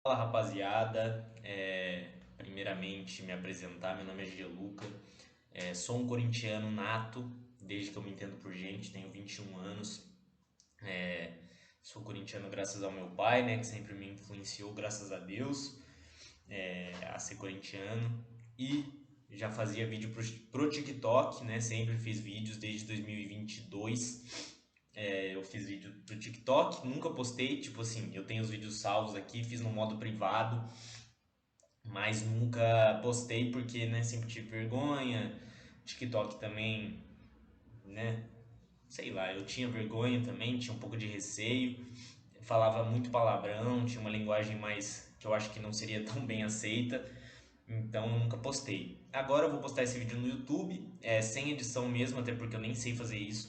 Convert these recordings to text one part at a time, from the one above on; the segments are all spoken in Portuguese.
Fala rapaziada, primeiramente me apresentar, meu nome é Gianluca, sou um corintiano nato, desde que eu me entendo por gente, tenho 21 anos, é, sou corintiano graças ao meu pai, né, que sempre me influenciou, graças a Deus, a ser corintiano, e já fazia vídeo pro TikTok, né, sempre fiz vídeos desde 2022, eu fiz vídeo pro TikTok, nunca postei, tipo assim, eu tenho os vídeos salvos aqui, fiz no modo privado, mas nunca postei porque, né, sempre tive vergonha. TikTok também, né, sei lá, eu tinha vergonha também, tinha um pouco de receio, falava muito palavrão, tinha uma linguagem mais que eu acho que não seria tão bem aceita, então eu nunca postei. Agora eu vou postar esse vídeo no YouTube, sem edição mesmo, até porque eu nem sei fazer isso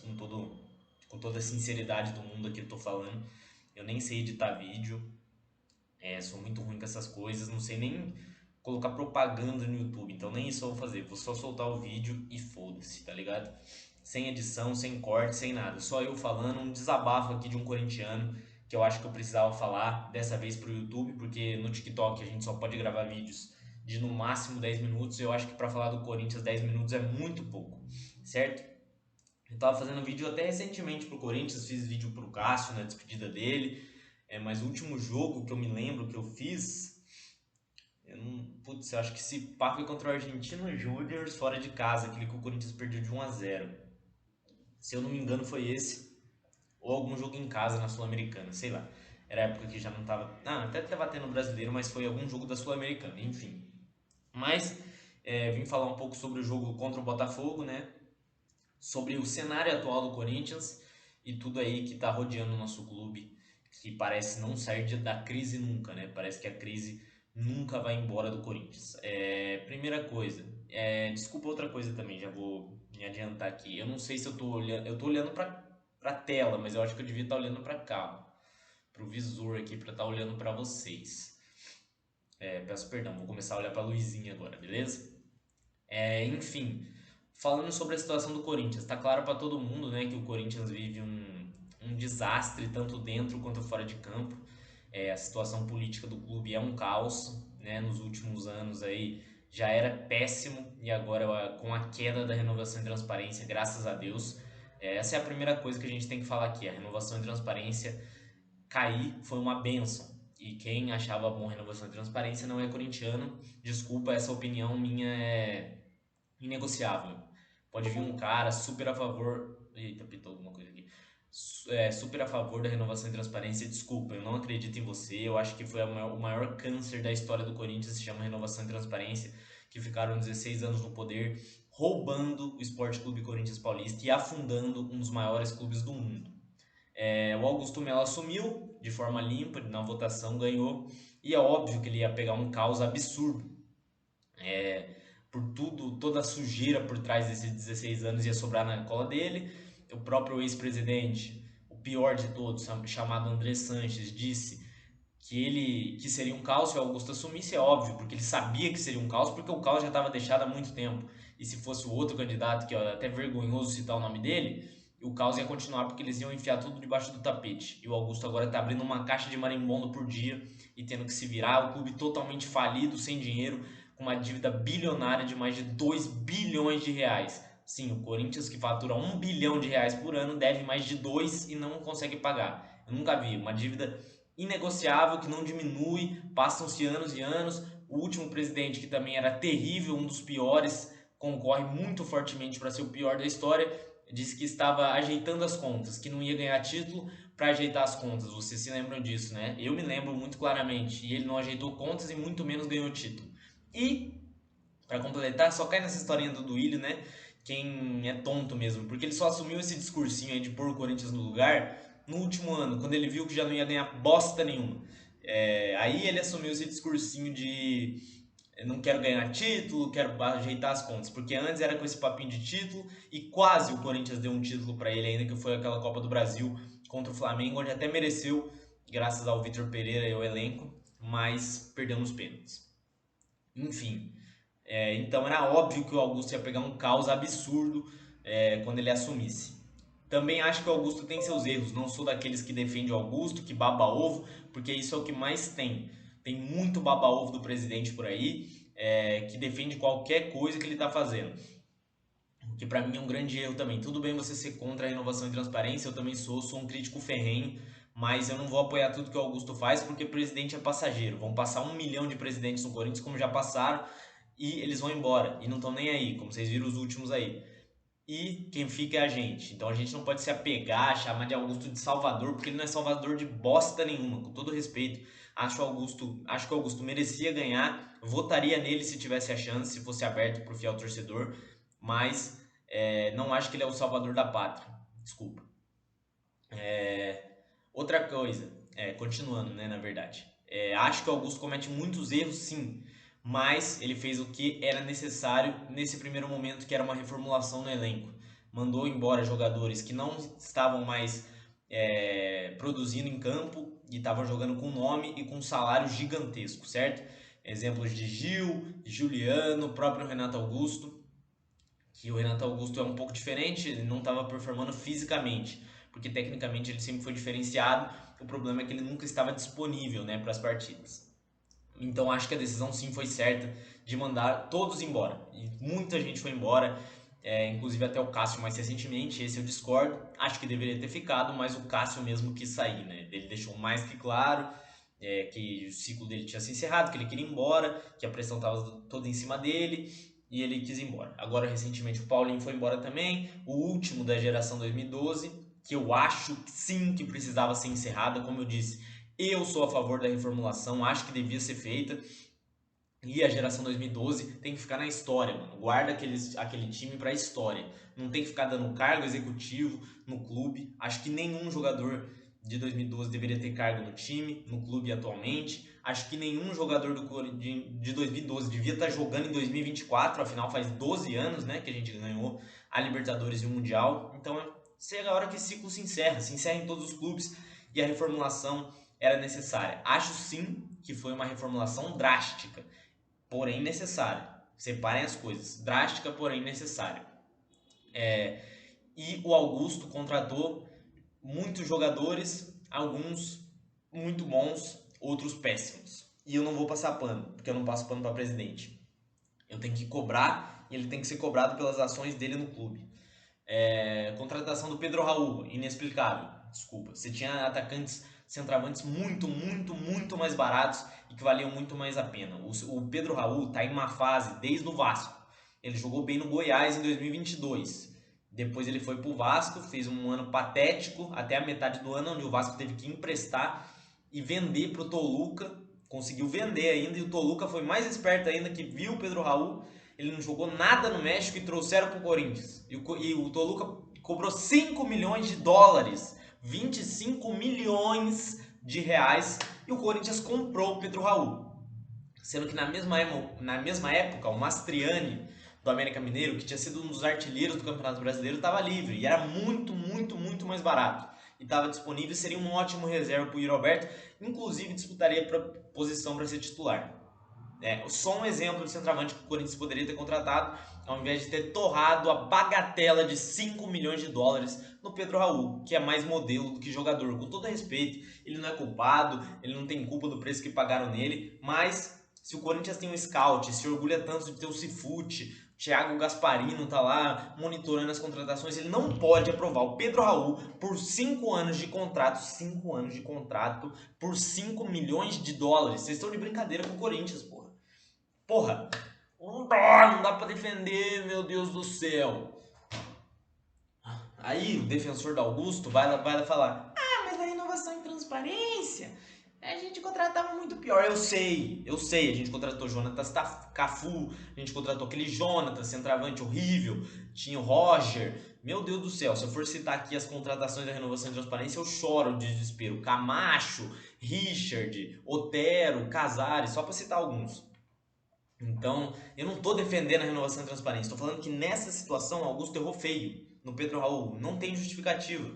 com toda a sinceridade do mundo aqui eu tô falando. Eu nem sei editar vídeo, sou muito ruim com essas coisas, não sei nem colocar propaganda no YouTube, então nem isso eu vou fazer. Vou só soltar o vídeo e foda-se, tá ligado? Sem edição, sem corte, sem nada. Só eu falando, um desabafo aqui de um corintiano que eu acho que eu precisava falar dessa vez pro YouTube, porque no TikTok a gente só pode gravar vídeos de no máximo 10 minutos. Eu acho que para falar do Corinthians 10 minutos é muito pouco, certo? Eu tava fazendo vídeo até recentemente pro Corinthians, fiz vídeo pro Cássio na despedida dele. Mas o último jogo que eu me lembro que eu fiz, eu não, putz, eu acho que esse pá foi contra o Argentino Júnior fora de casa, aquele que o Corinthians perdeu de 1-0. Se eu não me engano foi esse, ou algum jogo em casa na Sul-Americana, sei lá. Era a época que já não tava, até tava tendo brasileiro, mas foi algum jogo da Sul-Americana, enfim. Mas vim falar um pouco sobre o jogo contra o Botafogo, né? Sobre o cenário atual do Corinthians e tudo aí que tá rodeando o nosso clube, que parece não sair da crise nunca, né? Parece que a crise nunca vai embora do Corinthians. Primeira coisa, desculpa outra coisa também, já vou me adiantar aqui. Eu não sei se eu tô olhando pra tela, mas eu acho que eu devia estar olhando pra cá, pro visor aqui, pra estar olhando pra vocês. Peço perdão, vou começar a olhar pra Luizinha agora, beleza? Enfim, falando sobre a situação do Corinthians, tá claro para todo mundo, né, que o Corinthians vive um desastre tanto dentro quanto fora de campo. A situação política do clube é um caos, né, nos últimos anos aí já era péssimo e agora com a queda da renovação e transparência, graças a Deus, essa é a primeira coisa que a gente tem que falar aqui. A renovação e transparência cair foi uma benção. E quem achava bom renovação e transparência não é corintiano. Desculpa, essa opinião minha é inegociável. Pode vir um cara super a favor. Eita, pitou alguma coisa aqui. Super a favor da renovação e transparência. Desculpa, eu não acredito em você. Eu acho que foi o maior câncer da história do Corinthians, se chama renovação e transparência, que ficaram 16 anos no poder, roubando o Esporte Clube Corinthians Paulista e afundando um dos maiores clubes do mundo. O Augusto Melo assumiu de forma limpa, na votação ganhou, e é óbvio que ele ia pegar um caos absurdo por tudo, toda a sujeira por trás desses 16 anos ia sobrar na cola dele. O próprio ex-presidente, o pior de todos, chamado André Sanches, disse que seria um caos se o Augusto assumisse, é óbvio, porque ele sabia que seria um caos, porque o caos já estava deixado há muito tempo. E se fosse o outro candidato, que é até vergonhoso citar o nome dele, o caos ia continuar porque eles iam enfiar tudo debaixo do tapete. E o Augusto agora está abrindo uma caixa de marimbondo por dia e tendo que se virar, o clube totalmente falido, sem dinheiro, com uma dívida bilionária de mais de 2 bilhões de reais. Sim, o Corinthians, que fatura 1 bilhão de reais por ano, deve mais de 2 e não consegue pagar. Eu nunca vi uma dívida inegociável que não diminui, passam-se anos e anos. O último presidente, que também era terrível, um dos piores, concorre muito fortemente para ser o pior da história, disse que estava ajeitando as contas, que não ia ganhar título para ajeitar as contas. Vocês se lembram disso, né? Eu me lembro muito claramente. E ele não ajeitou contas e muito menos ganhou título. E, para completar, só cai nessa historinha do Duílio, né? Quem é tonto mesmo, porque ele só assumiu esse discursinho aí de pôr o Corinthians no lugar no último ano, quando ele viu que já não ia ganhar bosta nenhuma. Aí ele assumiu esse discursinho de não quero ganhar título, quero ajeitar as contas, porque antes era com esse papinho de título e quase o Corinthians deu um título para ele ainda, que foi aquela Copa do Brasil contra o Flamengo, onde até mereceu, graças ao Vitor Pereira e ao elenco, mas perdeu nos pênaltis. Enfim, então era óbvio que o Augusto ia pegar um caos absurdo quando ele assumisse. Também acho que o Augusto tem seus erros. Não sou daqueles que defende o Augusto, que baba ovo, porque isso é o que mais tem. Tem muito baba-ovo do presidente por aí, que defende qualquer coisa que ele está fazendo. O que para mim é um grande erro também. Tudo bem você ser contra a inovação e transparência, eu também sou um crítico ferrenho, mas eu não vou apoiar tudo que o Augusto faz porque presidente é passageiro. Vão passar 1 milhão de presidentes no Corinthians, como já passaram, e eles vão embora. E não estão nem aí, como vocês viram os últimos aí. E quem fica é a gente. Então a gente não pode se apegar, chamar de Augusto de Salvador, porque ele não é salvador de bosta nenhuma, com todo respeito. Acho que o Augusto merecia ganhar, votaria nele se tivesse a chance, se fosse aberto para o fiel torcedor, mas não acho que ele é o salvador da pátria. Desculpa. Outra coisa, continuando, né, na verdade. Acho que o Augusto comete muitos erros, sim, mas ele fez o que era necessário nesse primeiro momento, que era uma reformulação no elenco. Mandou embora jogadores que não estavam mais produzindo em campo e estavam jogando com nome e com um salário gigantesco, certo? Exemplos de Gil, Juliano, o próprio Renato Augusto, que o Renato Augusto é um pouco diferente, ele não estava performando fisicamente, porque tecnicamente ele sempre foi diferenciado, o problema é que ele nunca estava disponível, né, para as partidas. Então acho que a decisão sim foi certa de mandar todos embora, e muita gente foi embora, inclusive até o Cássio mais recentemente, esse eu discordo, acho que deveria ter ficado, mas o Cássio mesmo quis sair, né, ele deixou mais que claro que o ciclo dele tinha se encerrado, que ele queria ir embora, que a pressão estava toda em cima dele e ele quis ir embora. Agora, recentemente, o Paulinho foi embora também, o último da geração 2012, que eu acho sim que precisava ser encerrada, como eu disse. Eu sou a favor da reformulação, acho que devia ser feita. E a geração 2012 tem que ficar na história, mano. Guarda aquele time pra história. Não tem que ficar dando cargo executivo no clube. Acho que nenhum jogador de 2012 deveria ter cargo no time, no clube atualmente. Acho que nenhum jogador de 2012 devia estar jogando em 2024, afinal faz 12 anos, né, que a gente ganhou a Libertadores e o Mundial. Então chega a hora que esse ciclo se encerra em todos os clubes e a reformulação era necessária. Acho sim que foi uma reformulação drástica, porém necessária. Separem as coisas. Drástica, porém necessária. E o Augusto contratou muitos jogadores, alguns muito bons, outros péssimos. E eu não vou passar pano, porque eu não passo pano para presidente. Eu tenho que cobrar e ele tem que ser cobrado pelas ações dele no clube. Contratação do Pedro Raul, inexplicável. Desculpa. Você tinha atacantes, centroavantes muito mais baratos e que valiam muito mais a pena. O Pedro Raul tá em uma fase desde o Vasco. Ele jogou bem no Goiás em 2022. Depois ele foi pro Vasco, fez um ano patético, até a metade do ano, onde o Vasco teve que emprestar e vender pro Toluca. Conseguiu vender ainda, e o Toluca foi mais esperto ainda, que viu o Pedro Raul. Ele não jogou nada no México e trouxeram pro Corinthians. E o Toluca cobrou 5 milhões de dólares, 25 milhões de reais, e o Corinthians comprou o Pedro Raul. Sendo que na mesma época, o Mastriani, do América Mineiro, que tinha sido um dos artilheiros do Campeonato Brasileiro, estava livre e era muito mais barato. E estava disponível e seria um ótimo reserva para o Yuri Alberto, inclusive disputaria posição para ser titular. Só um exemplo de centroavante que o Corinthians poderia ter contratado, ao invés de ter torrado a bagatela de 5 milhões de dólares no Pedro Raul, que é mais modelo do que jogador. Com todo respeito, ele não é culpado, ele não tem culpa do preço que pagaram nele, mas se o Corinthians tem um scout, se orgulha tanto de ter o Cifute, o Thiago Gasparino tá lá monitorando as contratações, ele não pode aprovar o Pedro Raul por 5 anos de contrato, 5 anos de contrato por 5 milhões de dólares. Vocês estão de brincadeira com o Corinthians, porra. Porra, não dá pra defender, meu Deus do céu. Aí o defensor do Augusto vai lá falar: ah, mas a inovação e transparência, a gente contratava muito pior. Eu sei, a gente contratou Jonatas Cafu, a gente contratou aquele Jonatas, centroavante horrível, tinha o Roger. Meu Deus do céu, se eu for citar aqui as contratações da renovação e transparência, eu choro de desespero. Camacho, Richard, Otero, Casares, só pra citar alguns. Então, eu não estou defendendo a renovação e transparência. Estou falando que nessa situação, Augusto errou feio no Pedro Raul. Não tem justificativa.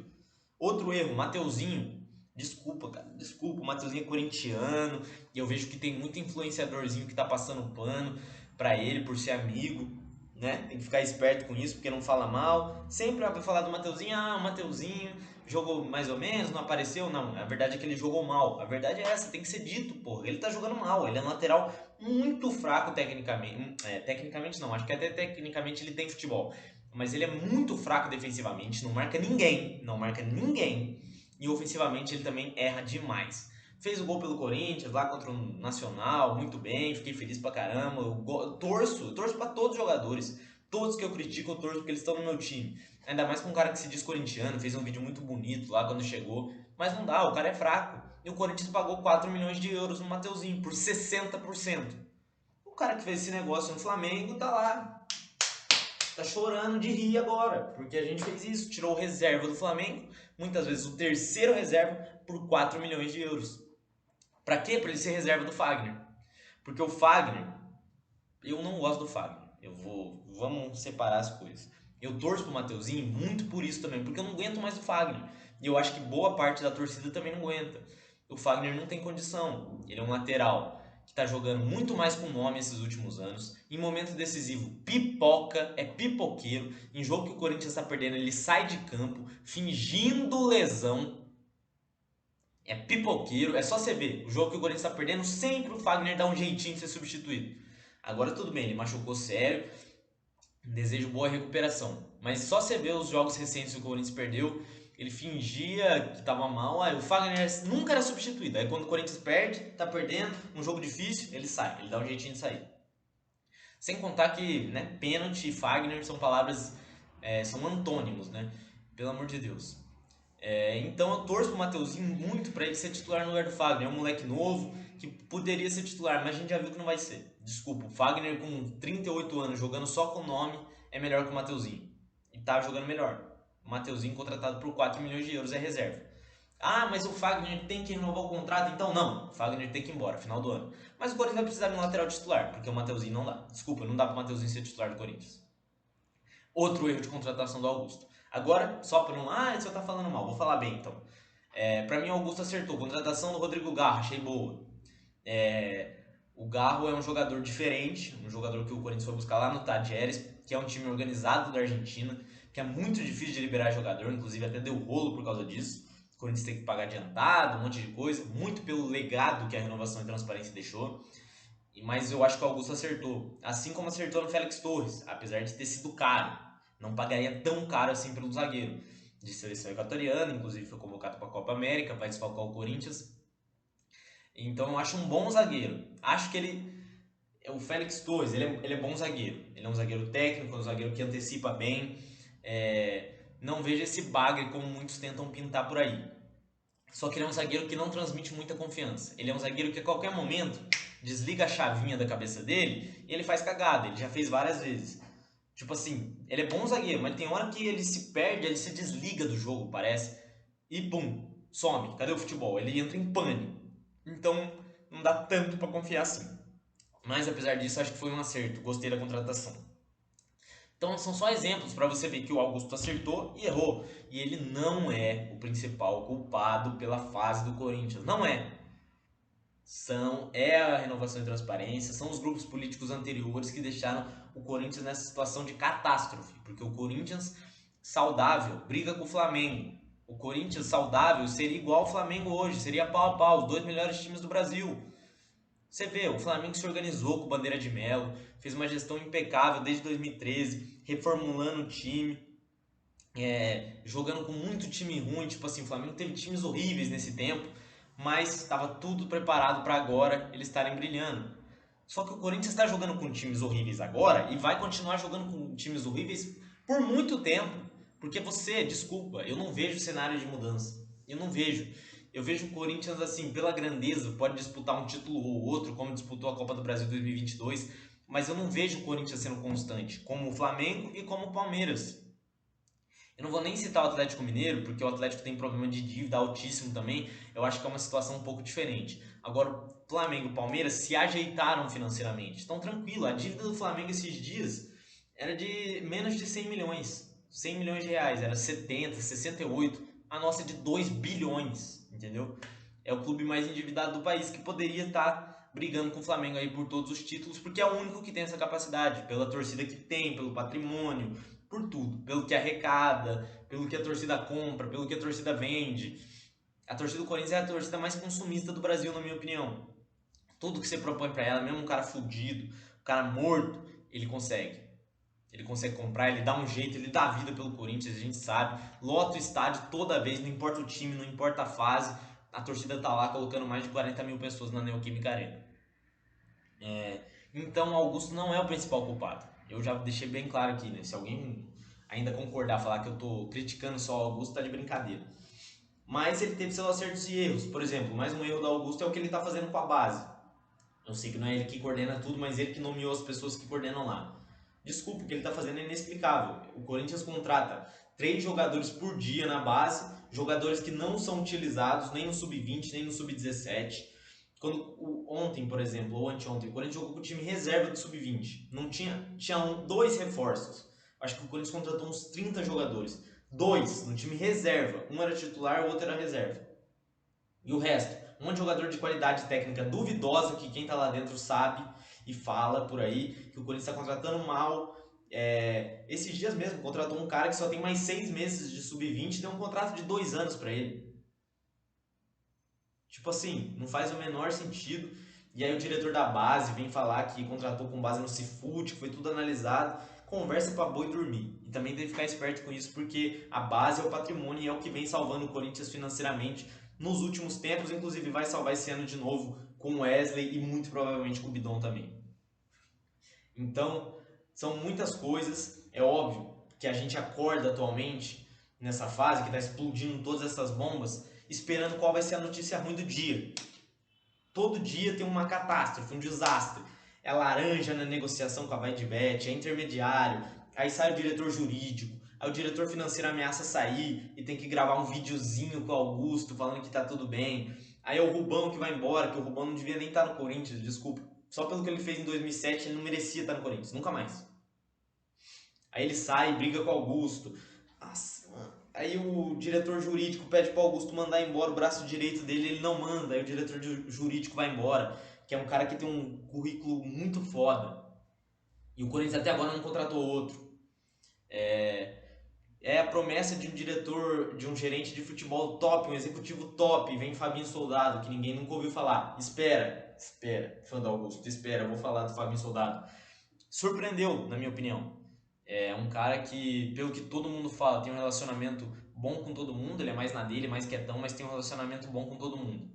Outro erro, Mateuzinho. Desculpa, cara. Desculpa, o Mateuzinho é corintiano. E eu vejo que tem muito influenciadorzinho que tá passando pano pra ele por ser amigo. né? Tem que ficar esperto com isso, porque não fala mal. Sempre vai falar do Mateuzinho, o Mateuzinho jogou mais ou menos, não apareceu. Não, a verdade é que ele jogou mal. A verdade é essa, tem que ser dito, porra. Ele tá jogando mal, ele é um lateral muito fraco tecnicamente. Tecnicamente não, acho que até tecnicamente ele tem futebol. Mas ele é muito fraco defensivamente, não marca ninguém, não marca ninguém. E ofensivamente ele também erra demais. Fez o gol pelo Corinthians lá contra o Nacional, muito bem, fiquei feliz pra caramba. Eu torço pra todos os jogadores. Todos que eu critico, eu torço porque eles estão no meu time. Ainda mais com um cara que se diz corintiano, fez um vídeo muito bonito lá quando chegou. Mas não dá, o cara é fraco. E o Corinthians pagou 4 milhões de euros no Mateuzinho, por 60%. O cara que fez esse negócio no Flamengo tá lá, tá chorando de rir agora, porque a gente fez isso, tirou o reserva do Flamengo, muitas vezes o terceiro reserva, por 4 milhões de euros. Pra quê? Pra ele ser reserva do Fagner. Porque o Fagner, eu não gosto do Fagner. Vamos separar as coisas. Eu torço pro Mateuzinho muito por isso também, porque eu não aguento mais o Fagner. E eu acho que boa parte da torcida também não aguenta. O Fagner não tem condição. Ele é um lateral que tá jogando muito mais com nome esses últimos anos. Em momento decisivo, pipoca, é pipoqueiro. Em jogo que o Corinthians tá perdendo, ele sai de campo, fingindo lesão. É pipoqueiro, é só você ver. O jogo que o Corinthians tá perdendo, sempre o Fagner dá um jeitinho de ser substituído. Agora tudo bem, ele machucou sério. Desejo boa recuperação. Mas só você ver os jogos recentes que o Corinthians perdeu, ele fingia que tava mal. Aí o Fagner nunca era substituído. Aí quando o Corinthians perde, tá perdendo, um jogo difícil, ele sai, ele dá um jeitinho de sair. Sem contar que, né, pênalti e Fagner são palavras, são antônimos, né? Pelo amor de Deus. Então eu torço pro Mateuzinho muito para ele ser titular no lugar do Fagner. É um moleque novo que poderia ser titular, mas a gente já viu que não vai ser. Desculpa, o Fagner com 38 anos jogando só com o nome é melhor que o Mateuzinho. E tá jogando melhor. O Mateuzinho contratado por 4 milhões de euros é reserva. Ah, mas o Fagner tem que renovar o contrato, então não. O Fagner tem que ir embora, final do ano. Mas o Corinthians vai precisar de um lateral titular, porque o Mateuzinho não dá. Desculpa, não dá pro Mateuzinho ser titular do Corinthians. Outro erro de contratação do Augusto. Agora, só para não. Ah, você tá falando mal, vou falar bem então. Para mim, o Augusto acertou. Contratação do Rodrigo Garro, achei boa. O Garro é um jogador diferente, um jogador que o Corinthians foi buscar lá no Tajeres, que é um time organizado da Argentina, que é muito difícil de liberar jogador, inclusive até deu rolo por causa disso. O Corinthians tem que pagar adiantado, um monte de coisa, muito pelo legado que a renovação e transparência deixou. Mas eu acho que o Augusto acertou. Assim como acertou no Félix Torres, apesar de ter sido caro. Não pagaria tão caro assim pelo zagueiro. De seleção equatoriana, inclusive foi convocado para a Copa América, vai desfalcar o Corinthians. Então eu acho um bom zagueiro. Acho que ele. O Félix Torres, ele é bom zagueiro. Ele é um zagueiro técnico, um zagueiro que antecipa bem. Não vejo esse bagre como muitos tentam pintar por aí. Só que ele é um zagueiro que não transmite muita confiança. Ele é um zagueiro que a qualquer momento desliga a chavinha da cabeça dele e ele faz cagada. Ele já fez várias vezes. Tipo assim, ele é bom zagueiro, mas tem hora que ele se perde, ele se desliga do jogo, parece. E bum, some. Cadê o futebol? Ele entra em pânico. Então, não dá tanto pra confiar assim. Mas apesar disso, acho que foi um acerto. Gostei da contratação. Então são só exemplos para você ver que o Augusto acertou e errou. E ele não é o principal culpado pela fase do Corinthians. Não é. É a renovação e transparência, são os grupos políticos anteriores que deixaram o Corinthians nessa situação de catástrofe. Porque o Corinthians saudável briga com o Flamengo. O Corinthians saudável seria igual ao Flamengo hoje, seria pau a pau, os dois melhores times do Brasil. Você vê, o Flamengo se organizou com bandeira de melo, fez uma gestão impecável desde 2013, reformulando o time, jogando com muito time ruim. Tipo assim, o Flamengo teve times horríveis nesse tempo, mas estava tudo preparado para agora eles estarem brilhando. Só que o Corinthians está jogando com times horríveis agora e vai continuar jogando com times horríveis por muito tempo. Porque desculpa, eu não vejo cenário de mudança. Eu não vejo. Eu vejo o Corinthians, assim, pela grandeza, pode disputar um título ou outro, como disputou a Copa do Brasil 2022, mas eu não vejo o Corinthians sendo constante, como o Flamengo e como o Palmeiras. Eu não vou nem citar o Atlético Mineiro, porque o Atlético tem problema de dívida altíssimo também, eu acho que é uma situação um pouco diferente. Agora, o Flamengo e o Palmeiras se ajeitaram financeiramente, estão tranquilo. A dívida do Flamengo esses dias era de menos de 100 milhões. 100 milhões de reais, era 70, 68, a nossa é de 2 bilhões, entendeu? É o clube mais endividado do país, que poderia estar brigando com o Flamengo aí por todos os títulos, porque é o único que tem essa capacidade, pela torcida que tem, pelo patrimônio, por tudo, pelo que arrecada, pelo que a torcida compra, pelo que a torcida vende. A torcida do Corinthians é a torcida mais consumista do Brasil, na minha opinião. Tudo que você propõe para ela, mesmo um cara fudido, um cara morto, ele consegue. Ele consegue comprar, ele dá um jeito, ele dá vida pelo Corinthians, a gente sabe. Lota o estádio toda vez, não importa o time, não importa a fase. A torcida tá lá colocando mais de 40 mil pessoas na Neoquímica Arena. Então, Augusto não é o principal culpado. Eu já deixei bem claro aqui, né? Se alguém ainda concordar, falar que eu tô criticando só o Augusto, tá de brincadeira. Mas ele teve seus acertos e erros. Por exemplo, mais um erro do Augusto é o que ele tá fazendo com a base. Eu sei que não é ele que coordena tudo, mas ele que nomeou as pessoas que coordenam lá. Desculpa, o que ele está fazendo é inexplicável. O Corinthians contrata 3 jogadores por dia na base, jogadores que não são utilizados nem no sub-20, nem no sub-17. Ontem, por exemplo, ou anteontem, o Corinthians jogou com o time reserva do sub-20. Não tinha 2 reforços. Acho que o Corinthians contratou uns 30 jogadores. 2 no time reserva. Um era titular, o outro era reserva. E o resto, um monte de jogador de qualidade técnica duvidosa, que quem tá lá dentro sabe e fala por aí, que o Corinthians está contratando mal. Esses dias mesmo, contratou um cara que só tem mais 6 meses de sub-20 e deu um contrato de 2 anos para ele. Tipo assim, não faz o menor sentido. E aí o diretor da base vem falar que contratou com base no Cifute, que foi tudo analisado. Conversa pra boi dormir. E também tem que ficar esperto com isso, porque a base é o patrimônio e é o que vem salvando o Corinthians financeiramente nos últimos tempos. Inclusive vai salvar esse ano de novo com o Wesley e muito provavelmente com o Bidon também. Então, são muitas coisas. É óbvio que a gente acorda atualmente nessa fase que está explodindo todas essas bombas, esperando qual vai ser a notícia ruim do dia. Todo dia tem uma catástrofe, um desastre. É laranja na negociação com a Vaidbet, é intermediário, aí sai o diretor jurídico, aí o diretor financeiro ameaça sair e tem que gravar um videozinho com o Augusto falando que tá tudo bem. Aí é o Rubão que vai embora, que o Rubão não devia nem estar no Corinthians, desculpa. Só pelo que ele fez em 2007, ele não merecia estar no Corinthians, nunca mais. Aí ele sai e briga com o Augusto. Nossa, mano. Aí o diretor jurídico pede pro Augusto mandar embora o braço direito dele, ele não manda. Aí o diretor jurídico vai embora, que é um cara que tem um currículo muito foda. E o Corinthians até agora não contratou outro. É a promessa de um diretor, de um gerente de futebol top, um executivo top. Vem Fabinho Soldado, que ninguém nunca ouviu falar. Espera, fã do Augusto, espera, eu vou falar do Fabinho Soldado. Surpreendeu, na minha opinião. É um cara que, pelo que todo mundo fala, tem um relacionamento bom com todo mundo. Ele é mais na dele, mais quietão, mas tem um relacionamento bom com todo mundo.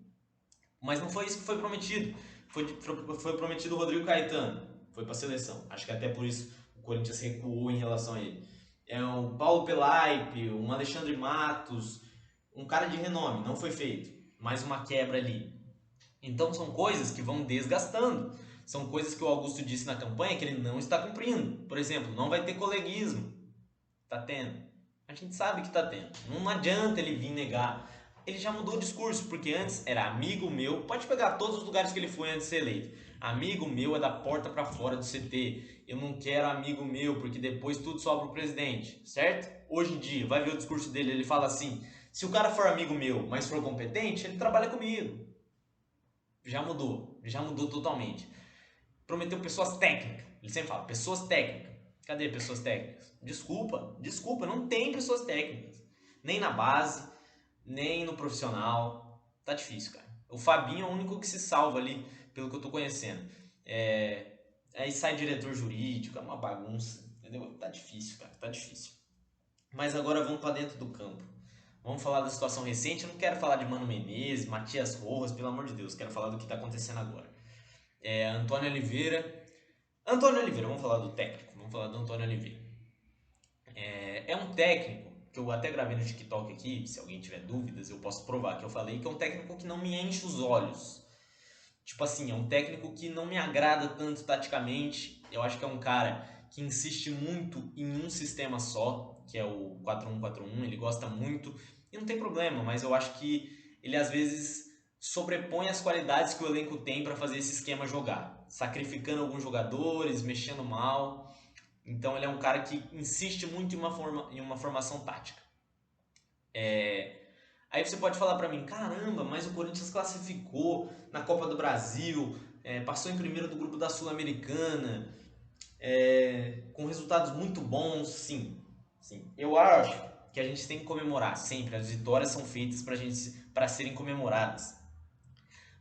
Mas não foi isso que foi prometido. Foi prometido o Rodrigo Caetano. Foi para a seleção. Acho que até por isso o Corinthians recuou em relação a ele. É um Paulo Pelaipe, um Alexandre Matos, um cara de renome. Não foi feito. Mais uma quebra ali. Então são coisas que vão desgastando. São coisas que o Augusto disse na campanha que ele não está cumprindo. Por exemplo, não vai ter coleguismo. Tá tendo. A gente sabe que tá tendo. Não adianta ele vir negar. Ele já mudou o discurso, porque antes era amigo meu. Pode pegar todos os lugares que ele foi antes de ser eleito. Amigo meu é da porta para fora do CT. Eu não quero amigo meu, porque depois tudo sobra pro presidente. Certo? Hoje em dia, vai ver o discurso dele. Ele fala assim: se o cara for amigo meu, mas for competente, ele trabalha comigo. Já mudou totalmente. Prometeu pessoas técnicas. Ele sempre fala, pessoas técnicas. Cadê pessoas técnicas? Desculpa, não tem pessoas técnicas. Nem na base, nem no profissional. Tá difícil, cara. O Fabinho é o único que se salva ali, pelo que eu tô conhecendo. Aí sai diretor jurídico, é uma bagunça, entendeu? Tá difícil, cara, tá difícil. Mas agora vamos para dentro do campo. Vamos falar da situação recente. Eu não quero falar de Mano Menezes, Matias Rojas, pelo amor de Deus. Quero falar do que tá acontecendo agora. Antônio Oliveira, vamos falar do técnico, vamos falar do Antônio Oliveira. É um técnico que eu até gravei no TikTok aqui, se alguém tiver dúvidas eu posso provar que eu falei que é um técnico que não me enche os olhos. Tipo assim, é um técnico que não me agrada tanto taticamente. Eu acho que é um cara que insiste muito em um sistema só, que é o 4-1-4-1, ele gosta muito, e não tem problema, mas eu acho que ele às vezes sobrepõe as qualidades que o elenco tem para fazer esse esquema jogar, sacrificando alguns jogadores, mexendo mal. Então ele é um cara que insiste muito em uma formação tática. Aí você pode falar para mim, caramba, mas o Corinthians classificou na Copa do Brasil, passou em primeiro do grupo da Sul-Americana, com resultados muito bons, sim. Eu acho que a gente tem que comemorar sempre. As vitórias são feitas para serem comemoradas.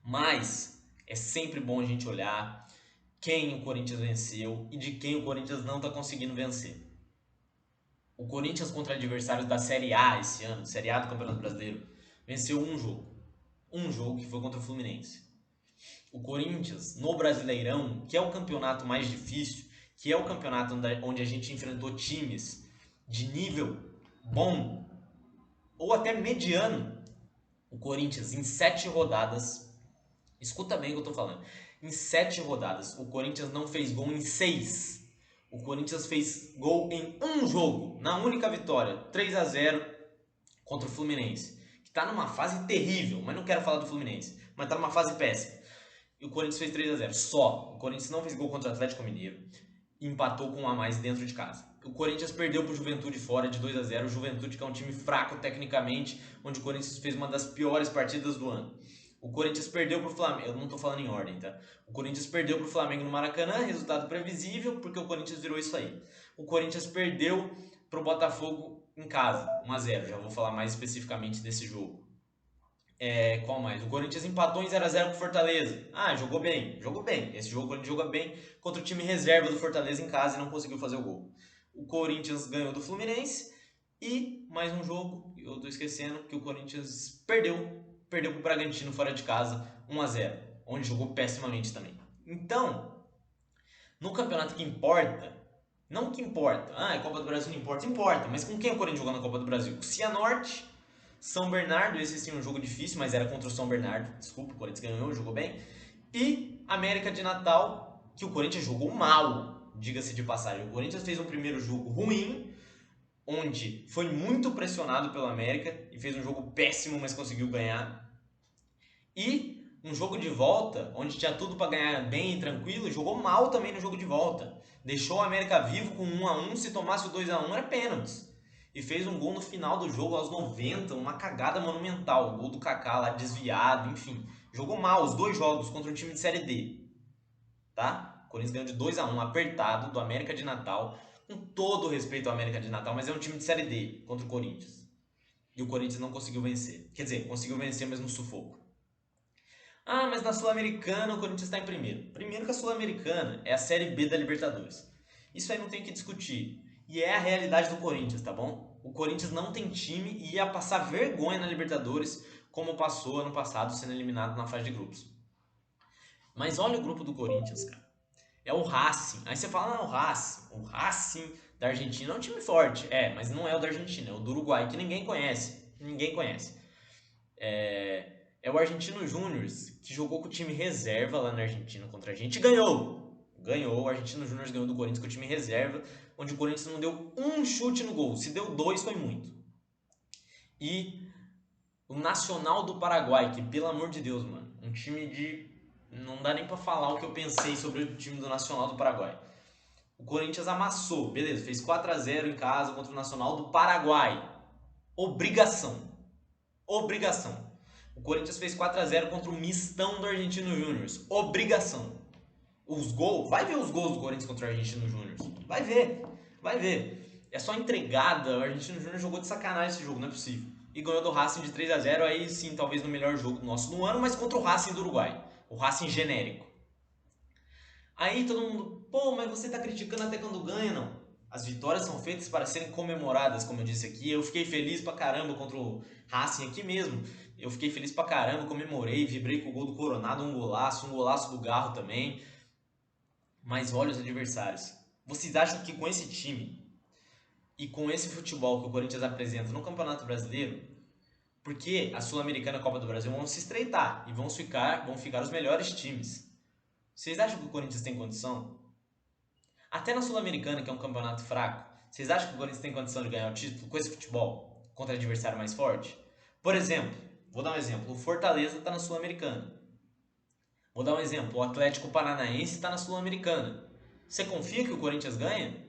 Mas é sempre bom a gente olhar quem o Corinthians venceu e de quem o Corinthians não está conseguindo vencer. O Corinthians contra adversários da Série A esse ano, Série A do Campeonato Brasileiro, venceu um jogo. Um jogo que foi contra o Fluminense. O Corinthians, no Brasileirão, que é o campeonato mais difícil, que é o campeonato onde a gente enfrentou times de nível bom ou até mediano, o Corinthians em 7 rodadas, escuta bem o que eu tô falando, em 7 rodadas, o Corinthians não fez gol em 6. O Corinthians fez gol em um jogo, na única vitória, 3-0 contra o Fluminense, que tá numa fase terrível, mas não quero falar do Fluminense, mas tá numa fase péssima. E o Corinthians fez 3-0 só. O Corinthians não fez gol contra o Atlético Mineiro e empatou com um a mais dentro de casa. O Corinthians perdeu pro Juventude fora de 2-0. O Juventude, que é um time fraco tecnicamente, onde o Corinthians fez uma das piores partidas do ano. O Corinthians perdeu pro Flamengo, eu não tô falando em ordem, tá? O Corinthians perdeu pro Flamengo no Maracanã, resultado previsível, porque o Corinthians virou isso aí. O Corinthians perdeu pro Botafogo em casa, 1-0. Já vou falar mais especificamente desse jogo. Qual mais? O Corinthians empatou em 0-0 com o Fortaleza. Jogou bem. Esse jogo o Corinthians jogou bem contra o time reserva do Fortaleza em casa e não conseguiu fazer o gol. O Corinthians ganhou do Fluminense e mais um jogo, eu tô esquecendo, que o Corinthians perdeu pro Bragantino fora de casa, 1-0, onde jogou pessimamente também. Então, no campeonato que importa, não que importa, a Copa do Brasil não importa, mas com quem o Corinthians jogou na Copa do Brasil? O Cianorte, São Bernardo, esse sim um jogo difícil, mas era contra o São Bernardo, desculpa, o Corinthians ganhou, jogou bem, e América de Natal, que o Corinthians jogou mal, diga-se de passagem. O Corinthians fez um primeiro jogo ruim, onde foi muito pressionado pelo América e fez um jogo péssimo, mas conseguiu ganhar. E um jogo de volta, onde tinha tudo para ganhar bem e tranquilo, jogou mal também no jogo de volta. Deixou o América vivo com 1-1, se tomasse o 2-1 era pênaltis. E fez um gol no final do jogo, aos 90, uma cagada monumental. O gol do Kaká lá desviado, enfim. Jogou mal os 2 jogos contra um time de Série D. Tá? O Corinthians ganhou de 2-1, apertado, do América de Natal. Com todo o respeito ao América de Natal, mas é um time de Série D contra o Corinthians. E o Corinthians não conseguiu vencer. Quer dizer, conseguiu vencer, mas no sufoco. Mas na Sul-Americana o Corinthians está em primeiro. Primeiro que a Sul-Americana é a Série B da Libertadores. Isso aí não tem o que discutir. E é a realidade do Corinthians, tá bom? O Corinthians não tem time e ia passar vergonha na Libertadores, como passou ano passado, sendo eliminado na fase de grupos. Mas olha o grupo do Corinthians, cara. É o Racing. Aí você fala, o Racing da Argentina é um time forte. Mas não é o da Argentina, é o do Uruguai, que ninguém conhece. É o Argentino Júnior, que jogou com o time reserva lá na Argentina contra a gente e ganhou. O Argentino Júnior ganhou do Corinthians com o time reserva, onde o Corinthians não deu um chute no gol. Se deu 2, foi muito. E o Nacional do Paraguai, que pelo amor de Deus, mano, um time de... Não dá nem pra falar o que eu pensei sobre o time do Nacional do Paraguai. O Corinthians amassou, beleza, fez 4-0 em casa contra o Nacional do Paraguai. Obrigação. O Corinthians fez 4-0 contra o Mistão do Argentino Júnior. Obrigação. Os gols, vai ver os gols do Corinthians contra o Argentino Júnior. Vai ver. É só entregada. O Argentino Júnior jogou de sacanagem esse jogo, não é possível. E ganhou do Racing de 3-0, aí sim, talvez no melhor jogo nosso do ano, mas contra o Racing do Uruguai. O Racing genérico. Aí todo mundo, mas você tá criticando até quando ganha, não. As vitórias são feitas para serem comemoradas, como eu disse aqui. Eu fiquei feliz pra caramba contra o Racing aqui mesmo. Eu fiquei feliz pra caramba, comemorei, vibrei com o gol do Coronado, um golaço do Garro também. Mas olha os adversários. Vocês acham que com esse time e com esse futebol que o Corinthians apresenta no Campeonato Brasileiro, porque a Sul-Americana e a Copa do Brasil vão se estreitar e vão ficar os melhores times. Vocês acham que o Corinthians tem condição? Até na Sul-Americana, que é um campeonato fraco, vocês acham que o Corinthians tem condição de ganhar o título com esse futebol contra adversário mais forte? Por exemplo, vou dar um exemplo, o Fortaleza está na Sul-Americana. Vou dar um exemplo, o Atlético Paranaense está na Sul-Americana. Você confia que o Corinthians ganha?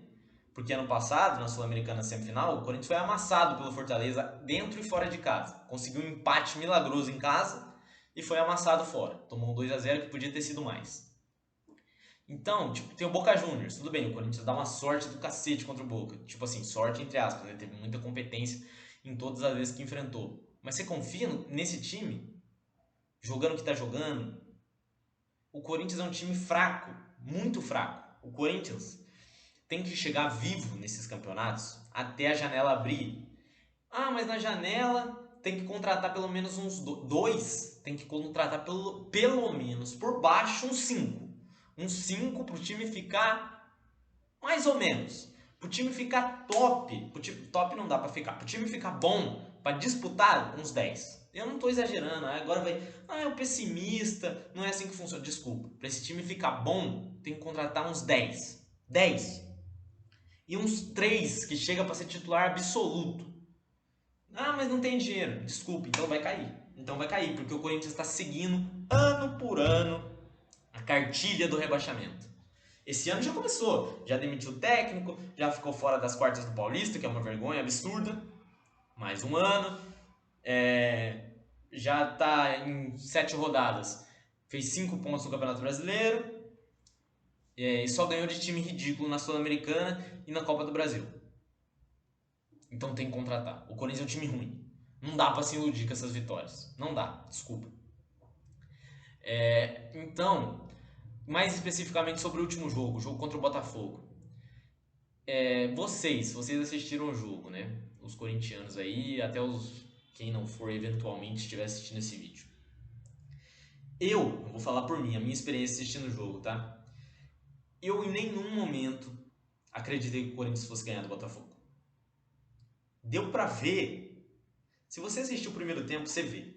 Porque ano passado, na Sul-Americana semifinal, o Corinthians foi amassado pelo Fortaleza dentro e fora de casa. Conseguiu um empate milagroso em casa e foi amassado fora. Tomou um 2-0 que podia ter sido mais. Então, tipo, tem o Boca Juniors, tudo bem, o Corinthians dá uma sorte do cacete contra o Boca. Tipo assim, sorte entre aspas, né? Teve muita competência em todas as vezes que enfrentou. Mas você confia nesse time? Jogando o que tá jogando? O Corinthians é um time fraco, muito fraco. O Corinthians tem que chegar vivo nesses campeonatos até a janela abrir. Ah, mas na janela tem que contratar pelo menos uns dois. Tem que contratar pelo menos por baixo uns cinco. Uns cinco para o time ficar mais ou menos. Para o time ficar top. Top não dá para ficar. Para o time ficar bom, para disputar uns 10. Eu não estou exagerando. Agora vai. Ah, é o pessimista. Não é assim que funciona. Desculpa. Para esse time ficar bom, tem que contratar uns 10. 10. E uns 3 que chega para ser titular absoluto. Ah, mas não tem dinheiro. Desculpa, então vai cair. Então vai cair, porque o Corinthians está seguindo ano por ano a cartilha do rebaixamento. Esse ano já começou, já demitiu o técnico, já ficou fora das quartas do Paulista, que é uma vergonha absurda. Mais um ano. Já está em 7 rodadas. Fez 5 pontos no Campeonato Brasileiro. E só ganhou de time ridículo na Sul-Americana e na Copa do Brasil. Então tem que contratar. O Corinthians é um time ruim. Não dá pra se iludir com essas vitórias. Não dá, desculpa. Então, mais especificamente sobre o último jogo, o jogo contra o Botafogo. Vocês assistiram o jogo, né? Os corintianos aí, até quem não for eventualmente estiver assistindo esse vídeo. Eu vou falar por mim, a minha experiência assistindo o jogo, tá? Eu em nenhum momento acreditei que o Corinthians fosse ganhar do Botafogo. Deu pra ver. Se você assistiu o primeiro tempo, você vê.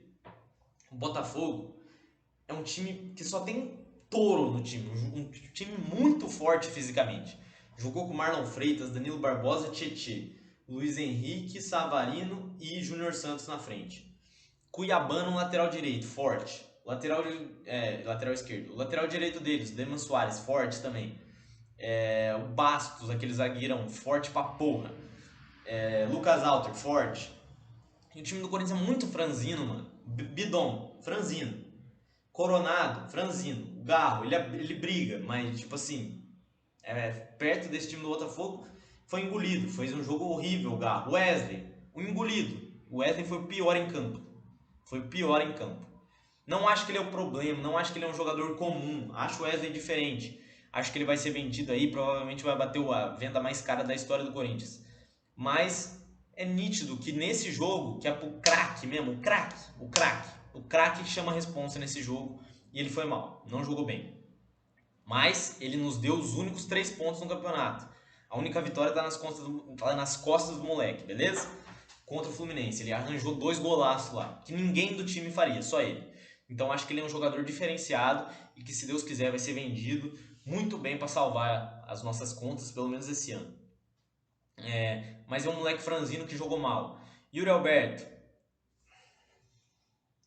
O Botafogo é um time que só tem touro no time. Um time muito forte fisicamente. Jogou com Marlon Freitas, Danilo Barbosa, Tietê, Luiz Henrique, Savarino e Júnior Santos na frente. Cuiabano, lateral direito, forte. Lateral esquerdo. O lateral direito deles, Deman Soares, forte também. O Bastos, aquele zagueirão, forte pra porra. Lucas Alter, forte. E o time do Corinthians é muito franzino, mano. Bidon, franzino. Coronado, franzino. Garro, ele briga, mas tipo assim, perto desse time do Botafogo, foi engolido. Fez um jogo horrível o Garro. Wesley, um engolido. O Wesley foi o pior em campo. Foi o pior em campo. Não acho que ele é o problema, não acho que ele é um jogador comum. Acho o Wesley diferente. Acho que ele vai ser vendido aí, provavelmente vai bater a venda mais cara da história do Corinthians. Mas é nítido que nesse jogo, que é pro craque mesmo, o craque que chama a responsa nesse jogo, e ele foi mal, não jogou bem. Mas ele nos deu os únicos 3 pontos no campeonato. A única vitória tá nas costas do moleque, beleza? Contra o Fluminense. Ele arranjou 2 golaços lá, que ninguém do time faria, só ele. Então acho que ele é um jogador diferenciado e que, se Deus quiser, vai ser vendido muito bem para salvar as nossas contas, pelo menos esse ano. Mas é um moleque franzino que jogou mal. Yuri Alberto.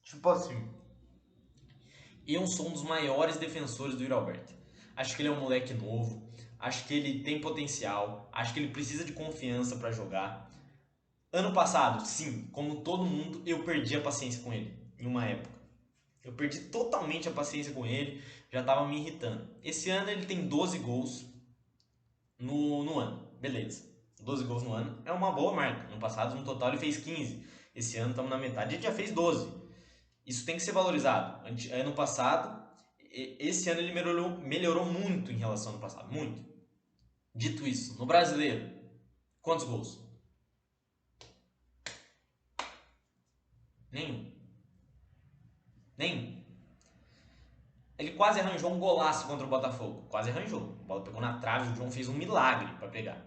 Tipo assim, eu sou um dos maiores defensores do Yuri Alberto. Acho que ele é um moleque novo, acho que ele tem potencial, acho que ele precisa de confiança para jogar. Ano passado, sim, como todo mundo, eu perdi a paciência com ele em uma época. Eu perdi totalmente a paciência com ele, já estava me irritando. Esse ano ele tem 12 gols no ano, beleza. 12 gols no ano é uma boa marca. No passado, no total, ele fez 15. Esse ano estamos na metade, ele já fez 12. Isso tem que ser valorizado. Ano passado, esse ano ele melhorou muito em relação ao ano passado, muito. Dito isso, no Brasileiro, quantos gols? Nenhum. Nenhum. Ele quase arranjou um golaço contra o Botafogo. Quase arranjou. A bola pegou na trave, o João fez um milagre para pegar.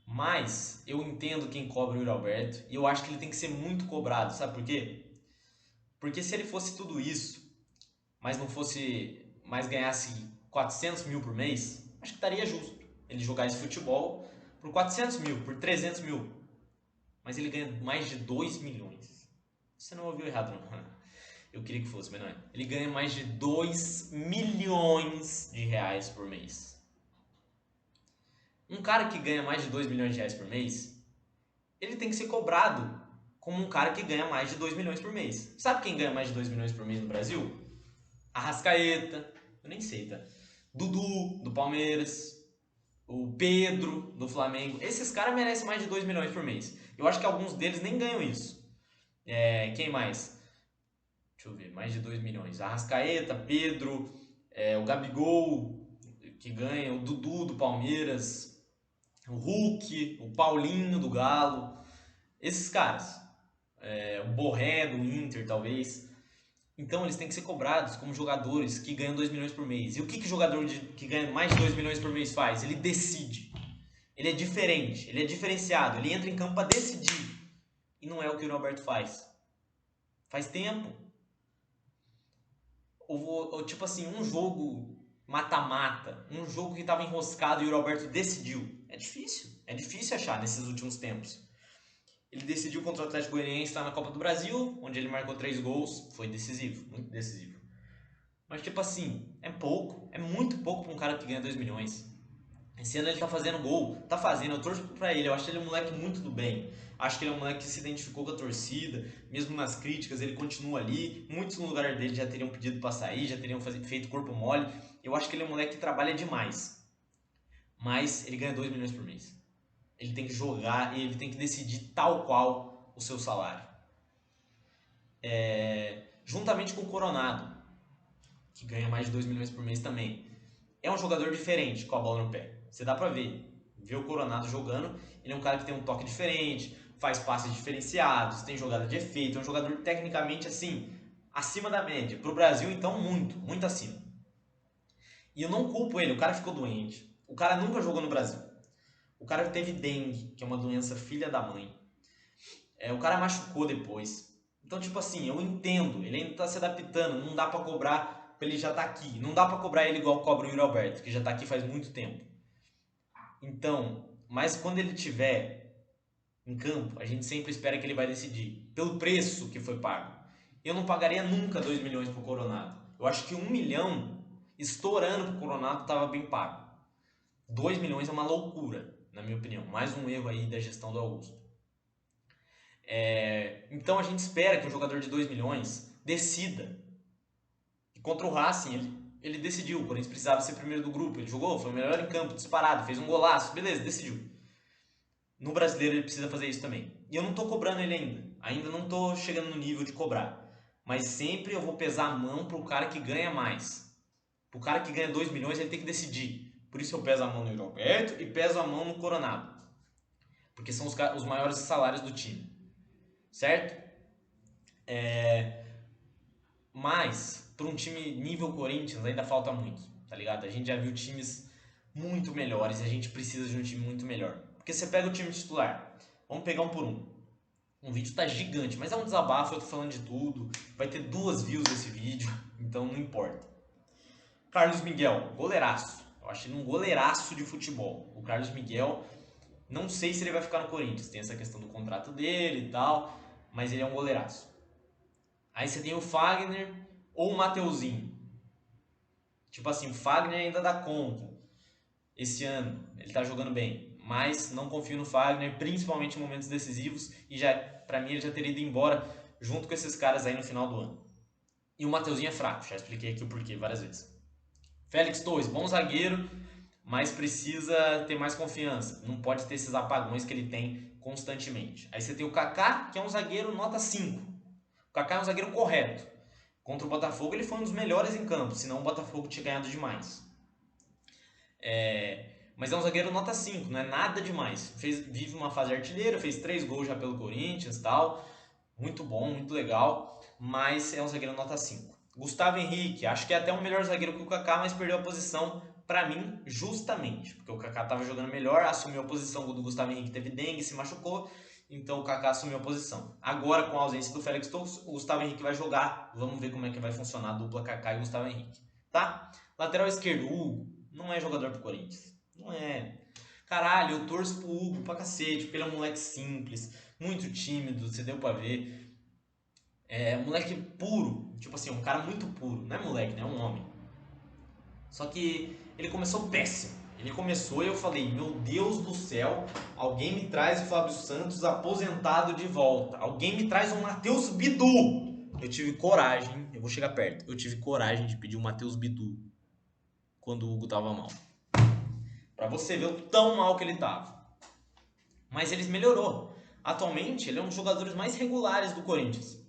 Mas eu entendo quem cobra o Yuri Alberto e eu acho que ele tem que ser muito cobrado. Sabe por quê? Porque se ele fosse tudo isso, mas não fosse, mais ganhasse 400 mil por mês, acho que estaria justo ele jogar esse futebol por 400 mil, por 300 mil. Mas ele ganha mais de 2 milhões. Você não ouviu errado, não. Eu queria que fosse, mas não é. Ele ganha mais de 2 milhões de reais por mês. Um cara que ganha mais de 2 milhões de reais por mês, ele tem que ser cobrado como um cara que ganha mais de 2 milhões por mês. Sabe quem ganha mais de 2 milhões por mês no Brasil? Arrascaeta. Eu nem sei, tá? Dudu, do Palmeiras, o Pedro, do Flamengo. Esses caras merecem mais de 2 milhões por mês. Eu acho que alguns deles nem ganham isso. Quem mais? Deixa eu ver, mais de 2 milhões. Arrascaeta, Pedro, o Gabigol, que ganha, o Dudu, do Palmeiras, o Hulk, o Paulinho, do Galo. Esses caras. O Borré, do Inter, talvez. Então eles têm que ser cobrados como jogadores que ganham 2 milhões por mês. E o que o jogador que ganha mais de 2 milhões por mês faz? Ele decide. Ele é diferente, ele é diferenciado, ele entra em campo para decidir. E não é o que o Roberto faz. Faz tempo. Ou tipo assim, um jogo mata-mata, um jogo que estava enroscado e o Roberto decidiu. É difícil achar nesses últimos tempos. Ele decidiu contra o Atlético Goianiense lá na Copa do Brasil, onde ele marcou 3 gols. Foi decisivo, muito decisivo. Mas tipo assim, é pouco, é muito pouco para um cara que ganha 2 milhões. Esse ano ele tá fazendo gol, tá fazendo, eu torço pra ele, eu acho ele um moleque muito do bem. Acho que ele é um moleque que se identificou com a torcida, mesmo nas críticas ele continua ali. Muitos no lugar dele já teriam pedido pra sair, já teriam feito corpo mole. Eu acho que ele é um moleque que trabalha demais. Mas ele ganha 2 milhões por mês. Ele tem que jogar e ele tem que decidir tal qual o seu salário. Juntamente com o Coronado, que ganha mais de 2 milhões por mês também. É um jogador diferente com a bola no pé. Você dá pra ver. Ver o Coronado jogando, ele é um cara que tem um toque diferente, faz passes diferenciados, tem jogada de efeito, é um jogador tecnicamente assim, acima da média. Pro Brasil, então, muito, muito acima. E eu não culpo ele, o cara ficou doente. O cara nunca jogou no Brasil. O cara teve dengue, que é uma doença filha da mãe. O cara machucou depois. Então, tipo assim, eu entendo, ele ainda tá se adaptando, não dá pra cobrar ele já tá aqui. Não dá pra cobrar ele igual cobra o Yuri Alberto, que já tá aqui faz muito tempo. Então, mas quando ele tiver em campo, a gente sempre espera que ele vai decidir. Pelo preço que foi pago. Eu não pagaria nunca 2 milhões pro Coronado. Eu acho que 1 milhão, estourando pro Coronado, estava bem pago. 2 milhões é uma loucura, na minha opinião. Mais um erro aí da gestão do Augusto. Então a gente espera que um jogador de 2 milhões decida. E contra o Racing, ele decidiu. O Corinthians precisava ser primeiro do grupo. Ele jogou, foi o melhor em campo, disparado, fez um golaço. Beleza, decidiu. No Brasileiro ele precisa fazer isso também. E eu não tô cobrando ele ainda. Ainda não tô chegando no nível de cobrar. Mas sempre eu vou pesar a mão pro cara que ganha mais. Pro cara que ganha 2 milhões, ele tem que decidir. Por isso eu peso a mão no Roberto e peso a mão no Coronado. Porque são os maiores salários do time. Certo? Mas, para um time nível Corinthians, ainda falta muito. Tá ligado? A gente já viu times muito melhores e a gente precisa de um time muito melhor. Porque você pega o time titular. Vamos pegar um por um. Um vídeo tá gigante, mas é um desabafo, eu tô falando de tudo. Vai ter 2 views esse vídeo, então não importa. Carlos Miguel, goleiraço. Eu acho ele um goleiraço de futebol. O Carlos Miguel, não sei se ele vai ficar no Corinthians. Tem essa questão do contrato dele e tal, mas ele é um goleiraço. Aí você tem o Fagner ou o Mateuzinho. Tipo assim, o Fagner ainda dá conta. Esse ano, ele tá jogando bem. Mas não confio no Fagner, principalmente em momentos decisivos. E já, pra mim, ele já teria ido embora junto com esses caras aí no final do ano. E o Mateuzinho é fraco, já expliquei aqui o porquê várias vezes. Félix Torres, bom zagueiro, mas precisa ter mais confiança. Não pode ter esses apagões que ele tem constantemente. Aí você tem o Kaká, que é um zagueiro nota 5. O Kaká é um zagueiro correto. Contra o Botafogo ele foi um dos melhores em campo, senão o Botafogo tinha ganhado demais. Mas é um zagueiro nota 5, não é nada demais. Vive uma fase artilheira, fez 3 gols já pelo Corinthians e tal. Muito bom, muito legal, mas é um zagueiro nota 5. Gustavo Henrique, acho que é até um melhor zagueiro que o Kaká, mas perdeu a posição pra mim justamente, porque o Kaká estava jogando melhor, assumiu a posição do Gustavo Henrique, teve dengue, se machucou, então o Kaká assumiu a posição. Agora, com a ausência do Félix Torres, o Gustavo Henrique vai jogar, vamos ver como é que vai funcionar a dupla Kaká e Gustavo Henrique, tá? Lateral esquerdo, Hugo, não é jogador pro Corinthians, não é. Caralho, eu torço pro Hugo pra cacete, porque ele é um moleque simples, muito tímido, você deu pra ver. É um moleque puro, tipo assim, um cara muito puro. Não é moleque, né? É um homem. Só que ele começou péssimo. Ele começou e eu falei, meu Deus do céu, alguém me traz o Fábio Santos aposentado de volta. Alguém me traz o Matheus Bidu. Eu tive coragem, eu vou chegar perto, eu tive coragem de pedir o Matheus Bidu quando o Hugo tava mal. Pra você ver o tão mal que ele tava. Mas ele melhorou. Atualmente, ele é um dos jogadores mais regulares do Corinthians.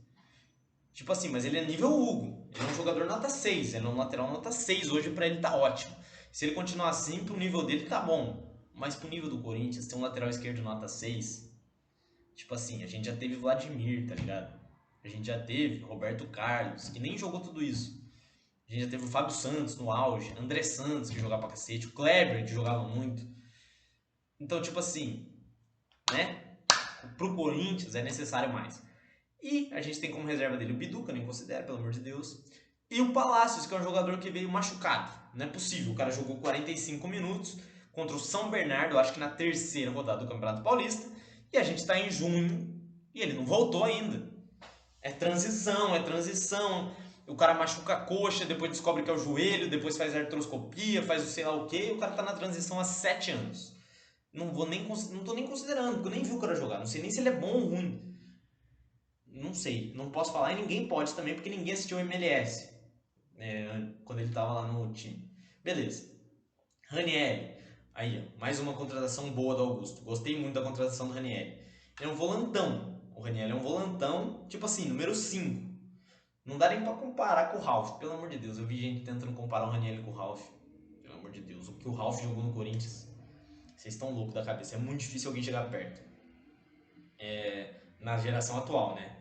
Tipo assim, mas ele é nível Hugo. Ele é um jogador nota 6. Ele é um lateral nota 6. Hoje pra ele tá ótimo. Se ele continuar assim, pro nível dele tá bom. Mas pro nível do Corinthians, ter um lateral esquerdo nota 6... Tipo assim, a gente já teve Vladimir, tá ligado? A gente já teve Roberto Carlos, que nem jogou tudo isso. A gente já teve o Fábio Santos no auge, André Santos, que jogava pra cacete, o Kleber, que jogava muito. Então, tipo assim, né? Pro Corinthians é necessário mais. E a gente tem como reserva dele o Bidu, que eu nem considero, pelo amor de Deus. E o Palácios, que é um jogador que veio machucado. Não é possível. O cara jogou 45 minutos contra o São Bernardo, acho que na terceira rodada do Campeonato Paulista. E a gente tá em junho e ele não voltou ainda. É transição, é transição. O cara machuca a coxa, depois descobre que é o joelho, depois faz artroscopia, faz o sei lá o quê. E o cara tá na transição há 7 anos. Não tô nem considerando, porque eu nem vi o cara jogar. Não sei nem se ele é bom ou ruim. Não sei, não posso falar e ninguém pode também, porque ninguém assistiu o MLS quando ele tava lá no time. Beleza. Ranieri. Aí, ó, mais uma contratação boa do Augusto. Gostei muito da contratação do Ranieri. Ele é um volantão. O Ranieri é um volantão, tipo assim, número 5. Não dá nem pra comparar com o Ralf, pelo amor de Deus. Eu vi gente tentando comparar o Ranieri com o Ralf. Pelo amor de Deus, o que o Ralf jogou no Corinthians. Vocês estão loucos da cabeça. É muito difícil alguém chegar perto. Na geração atual, né?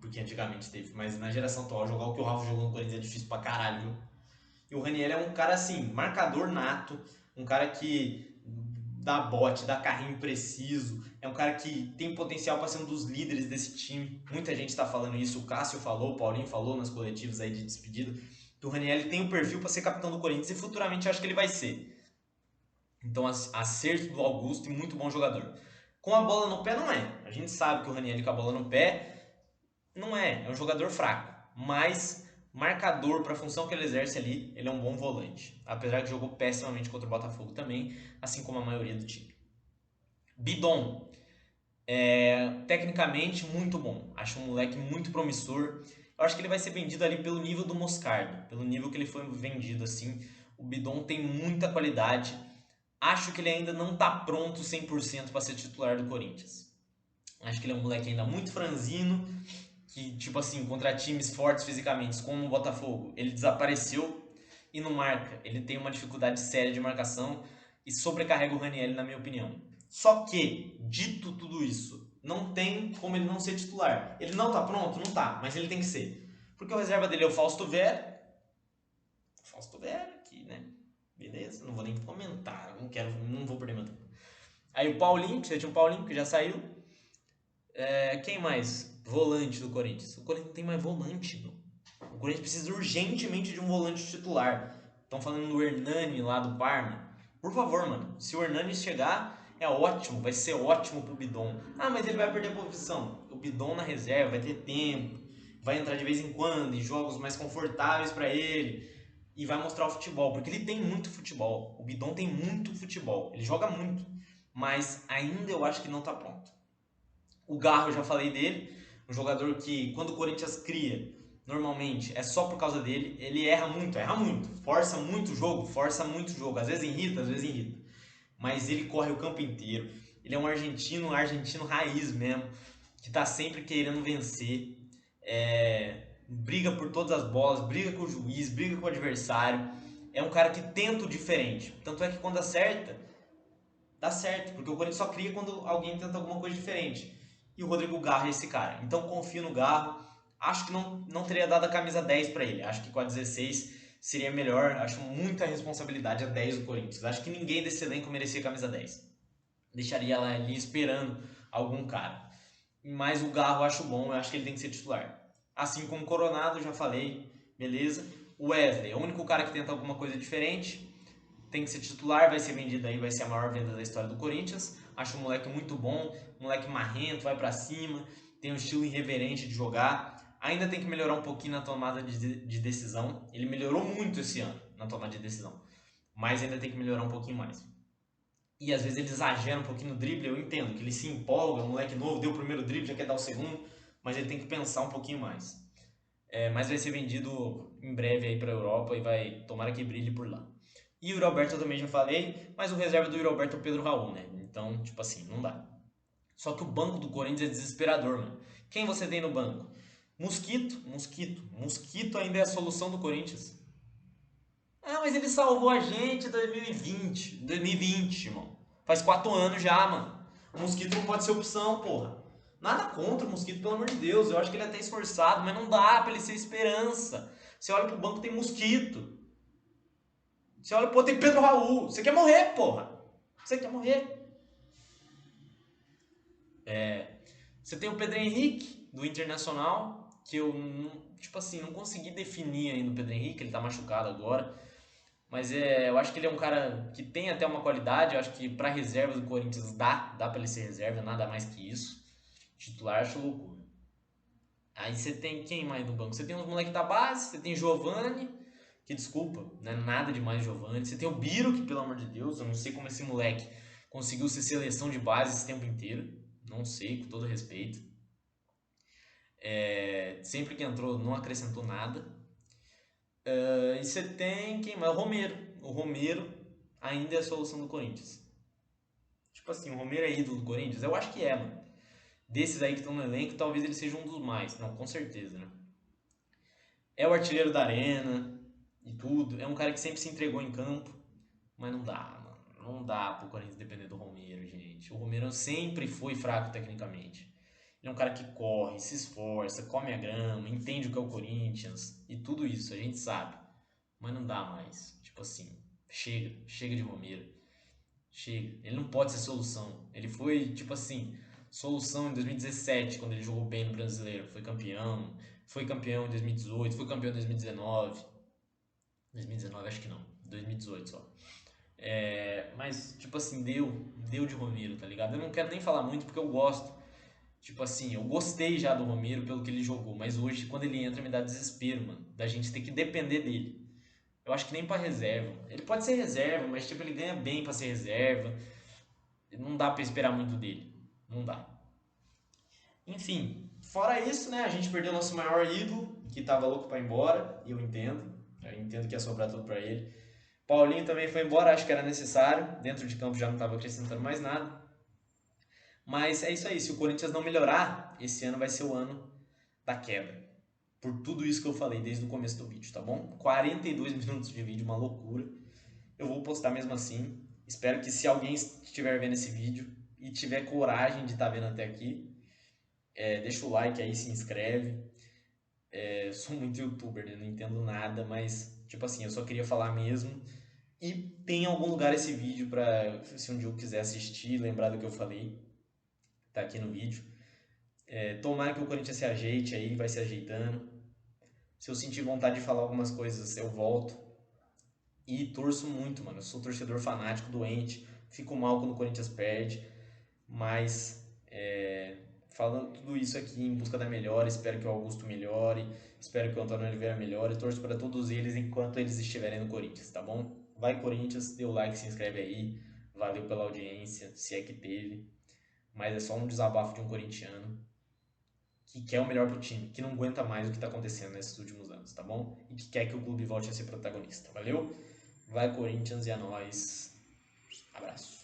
Porque antigamente teve. Mas na geração atual, jogar o que o Ralf jogou no Corinthians é difícil pra caralho, viu? E o Ranieri é um cara assim, marcador nato. Um cara que dá bote, dá carrinho preciso. É um cara que tem potencial para ser um dos líderes desse time. Muita gente está falando isso. O Cássio falou, o Paulinho falou nas coletivas aí de despedida. Que o Ranieri tem o perfil para ser capitão do Corinthians e futuramente eu acho que ele vai ser. Então, acerto do Augusto e muito bom jogador. Com a bola no pé, não é. A gente sabe que o Ranieri com a bola no pé não é. É um jogador fraco. Mas, marcador para a função que ele exerce ali, ele é um bom volante. Apesar que jogou pessimamente contra o Botafogo também, assim como a maioria do time. Bidon. Tecnicamente, muito bom. Acho um moleque muito promissor. Eu acho que ele vai ser vendido ali pelo nível do Moscardo. Pelo nível que ele foi vendido, assim. O Bidon tem muita qualidade. Acho que ele ainda não está pronto 100% para ser titular do Corinthians. Acho que ele é um moleque ainda muito franzino, que, tipo assim, contra times fortes fisicamente, como o Botafogo, ele desapareceu e não marca. Ele tem uma dificuldade séria de marcação e sobrecarrega o Ranieri, na minha opinião. Só que, dito tudo isso, não tem como ele não ser titular. Ele não tá pronto? Não tá, mas ele tem que ser. Porque o reserva dele é o Fausto Vera. Fausto Vera, aqui, né? Beleza, não vou nem comentar, não vou perder meu tempo. Aí o Paulinho, que você tinha um Paulinho que já saiu. Quem mais? Volante do Corinthians. O Corinthians não tem mais volante, meu. O Corinthians precisa urgentemente de um volante titular. Estão falando do Hernani lá do Parma. Por favor, mano. Se o Hernani chegar, é ótimo. Vai ser ótimo pro Bidon. Ah, mas ele vai perder a posição. O Bidon na reserva vai ter tempo. Vai entrar de vez em quando em jogos mais confortáveis para ele. E vai mostrar o futebol. Porque ele tem muito futebol. O Bidon tem muito futebol. Ele joga muito. Mas ainda eu acho que não tá pronto. O Garro, eu já falei dele. Um jogador que, quando o Corinthians cria, normalmente é só por causa dele. Ele erra muito. Força muito o jogo. Às vezes irrita. Mas ele corre o campo inteiro. Ele é um argentino raiz mesmo, que tá sempre querendo vencer. Briga por todas as bolas, briga com o juiz, briga com o adversário. É um cara que tenta o diferente. Tanto é que quando acerta, dá certo. Porque o Corinthians só cria quando alguém tenta alguma coisa diferente. E o Rodrigo Garro é esse cara. Então confio no Garro. Acho que não teria dado a camisa 10 para ele. Acho que com a 16 seria melhor. Acho muita responsabilidade a 10 do Corinthians. Acho que ninguém desse elenco merecia a camisa 10. Deixaria ela ali esperando algum cara. Mas o Garro eu acho bom. Eu acho que ele tem que ser titular. Assim como o Coronado, já falei. Beleza. O Wesley é o único cara que tenta alguma coisa diferente. Tem que ser titular, vai ser vendido aí, vai ser a maior venda da história do Corinthians. Acho um moleque muito bom, moleque marrento, vai pra cima, tem um estilo irreverente de jogar. Ainda tem que melhorar um pouquinho na tomada de decisão. Ele melhorou muito esse ano na tomada de decisão, mas ainda tem que melhorar um pouquinho mais. E às vezes ele exagera um pouquinho no drible, eu entendo que ele se empolga, um moleque novo, deu o primeiro drible, já quer dar o segundo, mas ele tem que pensar um pouquinho mais. Mas vai ser vendido em breve aí pra Europa e tomara que brilhe por lá. E o Yuri Alberto eu também já falei, mas o reserva do Yuri Alberto é o Pedro Raul, né? Então, tipo assim, não dá. Só que o banco do Corinthians é desesperador, mano. Quem você tem no banco? Mosquito ainda é a solução do Corinthians. Ah, mas ele salvou a gente em 2020, irmão. Faz 4 anos já, mano. O Mosquito não pode ser opção, porra. Nada contra o Mosquito, pelo amor de Deus. Eu acho que ele é até esforçado, mas não dá pra ele ser esperança. Você olha pro banco, tem Mosquito. Você olha pro outro, tem Pedro Raul. Você quer morrer, porra. Você quer morrer. Você tem o Pedro Henrique, do Internacional, que eu, tipo assim, não consegui definir ainda o Pedro Henrique, ele tá machucado agora. Mas eu acho que ele é um cara que tem até uma qualidade. Eu acho que para reserva do Corinthians dá para ele ser reserva, nada mais que isso. Titular, acho loucura. Aí você tem quem mais no banco? Você tem os moleques da base, você tem Giovani, que desculpa, não é nada demais Giovani. Você tem o Biro, que pelo amor de Deus, eu não sei como esse moleque conseguiu ser seleção de base esse tempo inteiro. Não sei, com todo respeito. Sempre que entrou, não acrescentou nada. E você tem quem mais? O Romero. O Romero ainda é a solução do Corinthians. Tipo assim, o Romero é ídolo do Corinthians? Eu acho que é, mano. Desses aí que estão no elenco, talvez ele seja um dos mais. Não, com certeza, né? É o artilheiro da arena e tudo. É um cara que sempre se entregou em campo. Mas não dá, mano. Não dá pro Corinthians depender do Romero, gente. O Romero sempre foi fraco tecnicamente. Ele é um cara que corre, se esforça, come a grama, entende o que é o Corinthians e tudo isso, a gente sabe. Mas não dá mais. Tipo assim, chega de Romero. Chega. Ele não pode ser solução. Ele foi, tipo assim, solução em 2017, quando ele jogou bem no Brasileiro. Foi campeão. Foi campeão em 2018. Foi campeão em 2019. 2019 acho que não. 2018 só. Mas, tipo assim, deu de Romero, tá ligado? Eu não quero nem falar muito porque eu gosto. Tipo assim, eu gostei já do Romero pelo que ele jogou. Mas hoje, quando ele entra, me dá desespero, mano. Da gente ter que depender dele. Eu acho que nem pra reserva. Ele pode ser reserva, mas tipo, ele ganha bem pra ser reserva. Não dá pra esperar muito dele. Não dá. Enfim, fora isso, né? A gente perdeu nosso maior ídolo, que tava louco pra ir embora, e eu entendo. Eu entendo que ia sobrar tudo pra ele. Paulinho também foi embora, acho que era necessário. Dentro de campo já não tava acrescentando mais nada. Mas é isso aí, se o Corinthians não melhorar, esse ano vai ser o ano da quebra. Por tudo isso que eu falei desde o começo do vídeo, tá bom? 42 minutos de vídeo, uma loucura. Eu vou postar mesmo assim. Espero que se alguém estiver vendo esse vídeo e tiver coragem de estar vendo até aqui, deixa o like aí, se inscreve. Sou muito youtuber, né? Não entendo nada, mas tipo assim, eu só queria falar mesmo. E tem em algum lugar esse vídeo pra se um dia eu quiser assistir, lembrar do que eu falei, tá aqui no vídeo. Tomara que o Corinthians se ajeite aí, vai se ajeitando. Se eu sentir vontade de falar algumas coisas, eu volto. E torço muito, mano. Eu sou torcedor fanático, doente. Fico mal quando o Corinthians perde. Mas, falando tudo isso aqui em busca da melhora, espero que o Augusto melhore. Espero que o Antônio Oliveira melhore. Torço para todos eles enquanto eles estiverem no Corinthians, tá bom? Vai, Corinthians, dê o like, se inscreve aí. Valeu pela audiência, se é que teve. Mas é só um desabafo de um corintiano que quer o melhor pro time, que não aguenta mais o que tá acontecendo nesses últimos anos, tá bom? E que quer que o clube volte a ser protagonista. Valeu? Vai, Corinthians, e a nós. Abraço.